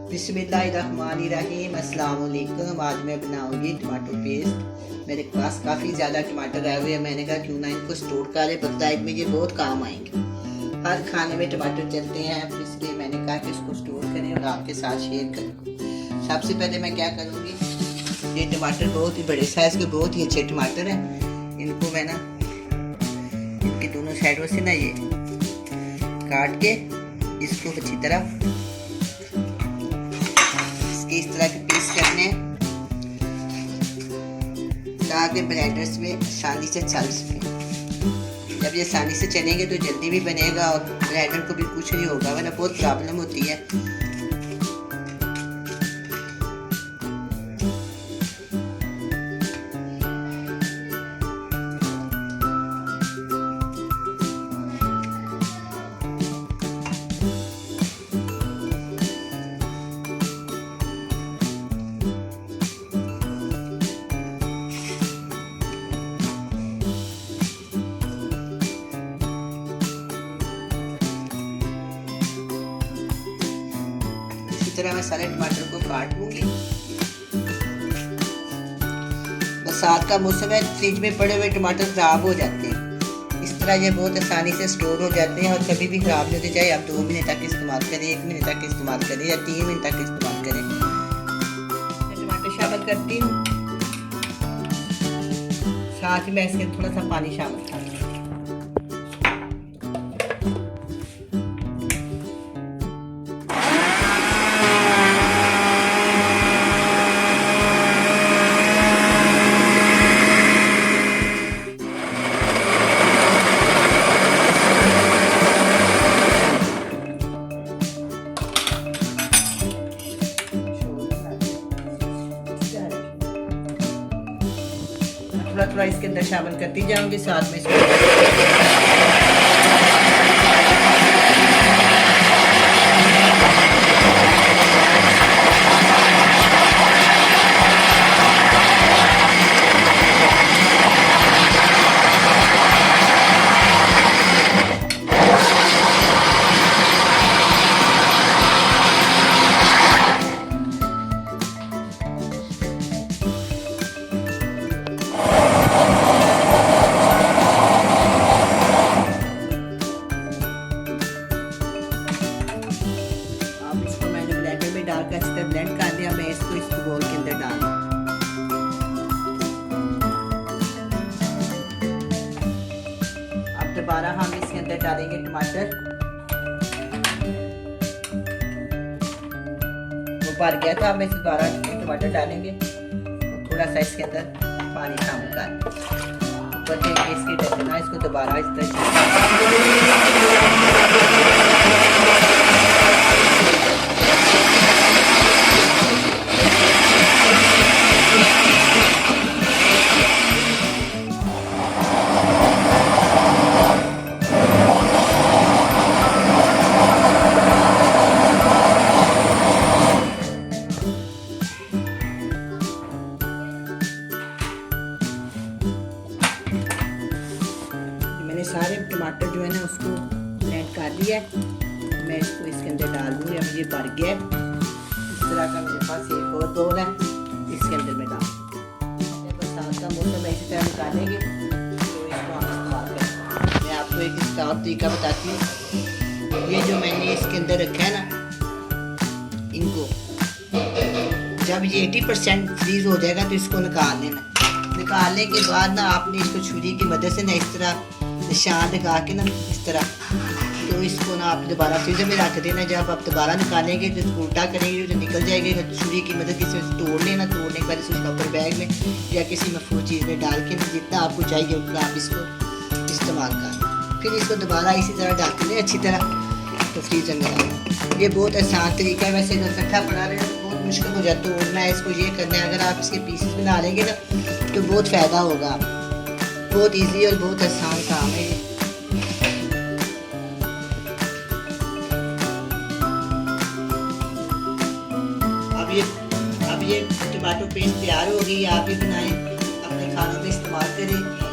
बिस्मिल्लाहिर्रहमानिर्रहीम। अस्सलाम वालेकुम। आज मैं बनाऊंगी टमाटो पेस्ट। मेरे पास काफ़ी ज़्यादा टमाटर आए हुए हैं। मैंने कहा क्यों ना इनको स्टोर करें, बकरीद में ये बहुत काम आएंगे। हर खाने में टमाटर चलते हैं, इसलिए मैंने कहा कि इसको स्टोर करें और आपके साथ शेयर करूँ। सबसे पहले मैं क्या करूँगी, ये टमाटर बहुत ही बड़े साइज़ के बहुत ही अच्छे टमाटर हैं। इनको मैं ना इनके दोनों साइडों से ना ये काट के इसको अच्छी तरह इस तरह के पीस करने हैं ताकि ब्लेंडर्स में आसानी से चल सके। जब ये आसानी से चलेंगे तो जल्दी भी बनेगा और ब्लेंडर को भी कुछ नहीं होगा, वरना बहुत प्रॉब्लम होती है। इस तरह मैं सारे टमाटर को काट लूंगी। बरसात का मौसम है, फ्रिज में पड़े हुए टमाटर खराब हो जाते हैं। इस तरह ये बहुत आसानी से स्टोर हो जाते हैं और कभी भी खराब नहीं होते। चाहे आप 2 महीने तक इस्तेमाल करें, 1 महीने तक इस्तेमाल करें या 3 महीने तक इस्तेमाल करें। मैं टमाटर शामिल करती हूँ, साथ ही मैं इसमें थोड़ा सा पानी शामिल करती हूँ। थोड़ा थोड़ा इसके अंदर शामिल करती जाऊंगी, साथ में इसको डालकर इस तरह ब्लेंड कर दिया। मैं इसको इस बोल के अंदर डाल दूं। अब दोबारा हम इसके अंदर डालेंगे टमाटर। वो भर गया था, अब मैं दोबारा टमाटर डालेंगे और थोड़ा सा इसके अंदर पानी शामिल कर ऊपर इसकी ढकना, इसको दोबारा इस तरह सारे टमाटर जो है ना उसको ब्लेंड कर दिया है। मैं इसको इसके अंदर डाल दूँगी। अब ये भर गया है। इस तरह का मेरे पास एक और बोल है, इसके अंदर मैं डाल बरसात का मौसम इसी तरह निकालेंगे तो इसको हम इस्तेमाल करें। मैं आपको एक इसका और तरीका बताती हूँ। ये जो मैंने इसके अंदर रखा है ना, इनको जब ये 80% फ्रीज हो जाएगा तो इसको निकाल लेना। निकालने के बाद ना आपने इसको छुरी की मदद से ना इस तरह निशान लगा के ना इस तरह, तो इसको ना आप दोबारा फ्रीजर में रख देना। जब आप दोबारा निकालेंगे तो उल्टा करेंगे तो निकल जाएगी। छुरी की मदद से तोड़ लेना। तोड़ने के बाद इसको कवर बैग में या किसी महफूज चीज़ में डाल के ना जितना आपको चाहिए उतना आप इसको इस्तेमाल करें। फिर इसको दोबारा इसी तरह डाल दें अच्छी तरह, तो फ्रीजर में डालें। ये बहुत आसान तरीका है। वैसे अगर इकट्ठा बना रहे हैं तो बहुत मुश्किल हो जाता है तोड़ना है। इसको ये करना है, अगर आप इसके पीसेस बना लेंगे ना तो बहुत फ़ायदा होगा। बहुत इजी और बहुत आसान काम है ये। अब ये टमाटो पेस्ट तैयार हो गई। आप भी बनाएं, अपने खानों में इस्तेमाल करें।